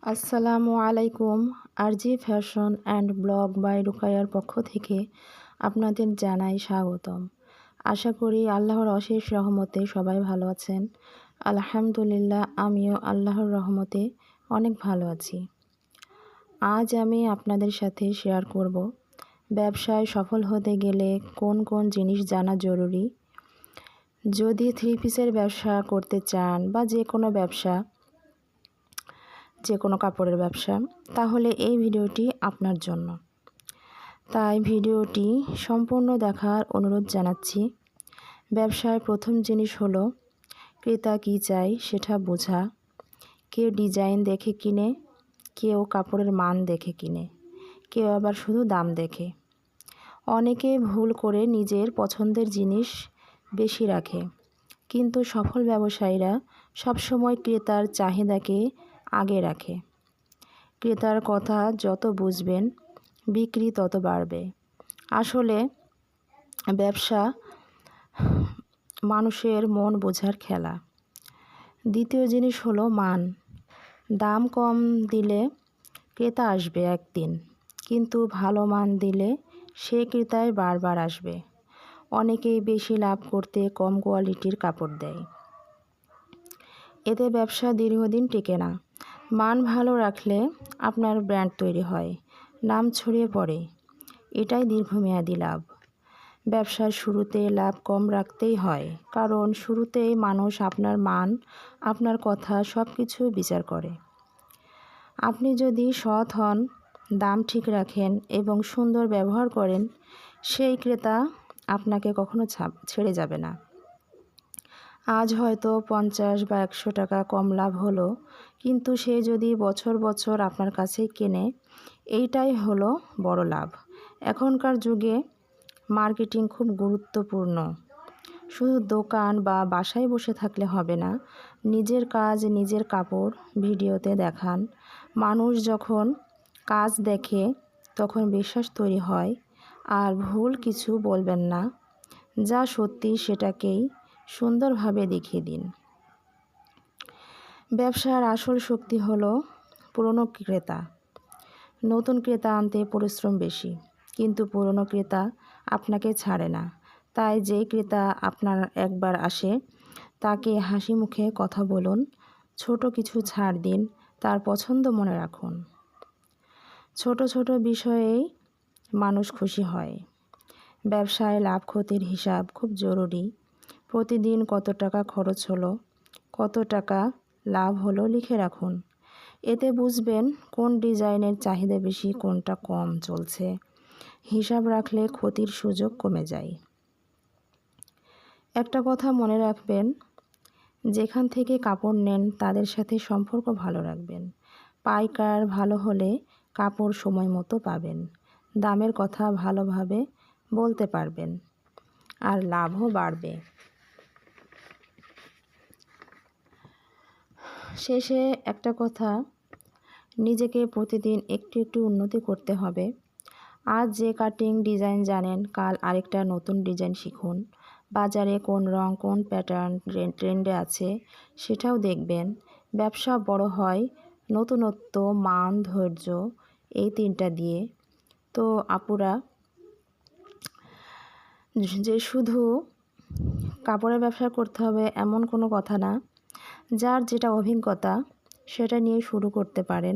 আসসালামু আলাইকুম। আরজি fashion and blog by রুকাইয়ার পক্ষ থেকে আপনাদের জানাই স্বাগতম। আশা করি আল্লাহর অশেষ রহমতে সবাই ভালো আছেন। আলহামদুলিল্লাহ, আমিও আল্লাহর রহমতে অনেক ভালো আছি। আজ আমি আপনাদের সাথে শেয়ার করব ব্যবসায় সফল হতে গেলে কোন কোন জিনিস জানা জরুরি। যদি থ্রি পিসের ব্যবসা করতে চান বা যে কোনো কাপড়ের ব্যবসা, তাহলে এই ভিডিওটি আপনার জন্য। তাই ভিডিওটি সম্পূর্ণ দেখার অনুরোধ জানাচ্ছি। ব্যবসায় প্রথম জিনিস হলো ক্রেতা কী চায় সেটা বোঝা। কেউ ডিজাইন দেখে কিনে, কেউ কাপড়ের মান দেখে কিনে, কেউ আবার শুধু দাম দেখে। অনেকে ভুল করে নিজের পছন্দের জিনিস বেশি রাখে, কিন্তু সফল ব্যবসায়ীরা সবসময় ক্রেতার চাহিদাকে আগে রাখে। ক্রেতার কথা যত বুঝবেন, বিক্রি তত বাড়বে। আসলে ব্যবসা মানুষের মন বোঝার খেলা। দ্বিতীয় জিনিস হলো মান। দাম কম দিলে ক্রেতা আসবে একদিন, কিন্তু ভালো মান দিলে সে ক্রেতায় বারবার আসবে। অনেকেই বেশি লাভ করতে কম কোয়ালিটির কাপড় দেয়, এতে ব্যবসা দীর্ঘদিন টেকে না। মান ভালো রাখলে আপনার ব্র্যান্ড তৈরি হয়, নাম ছড়িয়ে পড়ে, এটাই দীর্ঘমেয়াদী লাভ। ব্যবসার শুরুতে লাভ কম রাখতেই হয়, কারণ শুরুতেই মানুষ আপনার মান, আপনার কথা সব কিছু বিচার করে। আপনি যদি সৎ হন, দাম ঠিক রাখেন এবং সুন্দর ব্যবহার করেন, সেই ক্রেতা আপনাকে কখনো ছেড়ে যাবে না। আজ হয়তো 50 বা 100 টাকা কম লাভ হলো, কিন্তু সে যদি বছর বছর আপনার কাছেই কেনে, এইটাই হলো বড় লাভ। এখনকার যুগে মার্কেটিং খুব গুরুত্বপূর্ণ। শুধু দোকান বা বাসায় বসে থাকলে হবে না, নিজের কাজ, নিজের কাপড় ভিডিওতে দেখান। মানুষ যখন কাজ দেখে তখন বিশ্বাস তৈরি হয়। আর ভুল কিছু বলবেন না, যা সত্যি সেটাকেই সুন্দরভাবে দেখিয়ে দিন। ব্যবসার আসল শক্তি হলো পুরনো ক্রেতা। নতুন ক্রেতা আনতে পরিশ্রম বেশি, কিন্তু পুরনো ক্রেতা আপনাকে ছাড়ে না। তাই যেই ক্রেতা আপনার একবার আসে, তাকে হাসি মুখে কথা বলুন, ছোট কিছু ছাড় দিন, তার পছন্দ মনে রাখুন। ছোট ছোট বিষয়েই মানুষ খুশি হয়। ব্যবসায় লাভ ক্ষতির হিসাব খুব জরুরি। প্রতিদিন কত টাকা খরচ হলো, কত টাকা লাভ হলো লিখে রাখুন। এতে বুঝবেন কোন ডিজাইনের চাহিদা বেশি, কোনটা কম চলছে। হিসাব রাখলে ক্ষতির সুযোগ কমে যায়। একটা কথা মনে রাখবেন, যেখান থেকে কাপড় নেন তাদের সাথে সম্পর্ক ভালো রাখবেন। পাইকার ভালো হলে কাপড় সময় মতো পাবেন, দামের কথা ভালোভাবে বলতে পারবেন, আর লাভও বাড়বে। শেষে একটা কথা, নিজেকে প্রতিদিন একটু একটু উন্নতি করতে হবে। আজ যে কাটিং ডিজাইন জানেন, কাল আরেকটা নতুন ডিজাইন শিখুন। বাজারে কোন রং, কোন প্যাটার্ন ট্রেন্ডে আছে সেটাও দেখবেন। ব্যবসা বড় হয় নতুনত্ব, মান, ধৈর্য, এই তিনটা দিয়ে। তো আপুরা, যে শুধু কাপড়ের ব্যবসা করতে হবে এমন কোনো কথা না। যার যেটা অভিজ্ঞতা সেটা নিয়ে শুরু করতে পারেন,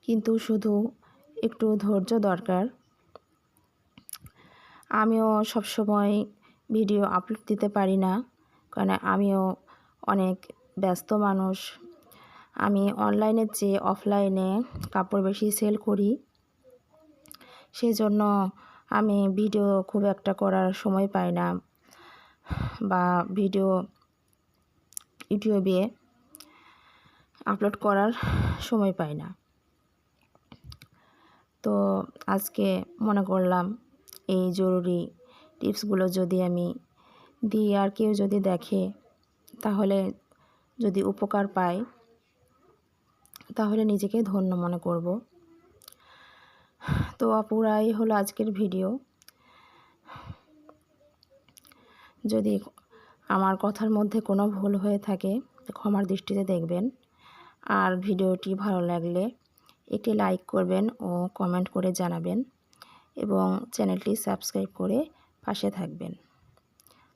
কিন্তু শুধু একটু ধৈর্য দরকার। আমিও সবসময় ভিডিও আপলোড দিতে পারি না, কারণ আমিও অনেক ব্যস্ত মানুষ। আমি অনলাইনের চেয়ে অফলাইনে কাপড় বেশি সেল করি, সেজন্য আমি ভিডিও খুব একটা করার সময় পাই না, বা ভিডিও ইউটিউবে আপলোড করার সময় পাই না। তো আজকে মনে করলাম এই জরুরি টিপসগুলো যদি আমি দিই আর কেউ যদি দেখে, তাহলে যদি উপকার পায়, তাহলে নিজেকে ধন্য মনে করব। তো পুরাই হলো আজকের ভিডিও। যদি আমার কথার মধ্যে কোনো ভুল হয়ে থাকে ক্ষমার দৃষ্টিতে দেখবেন। আর ভিডিওটি ভালো লাগলে একটি লাইক করবেন ও কমেন্ট করে জানাবেন এবং চ্যানেলটি সাবস্ক্রাইব করে পাশে থাকবেন।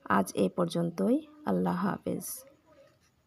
আজ এ পর্যন্তই। আল্লাহ হাফেজ।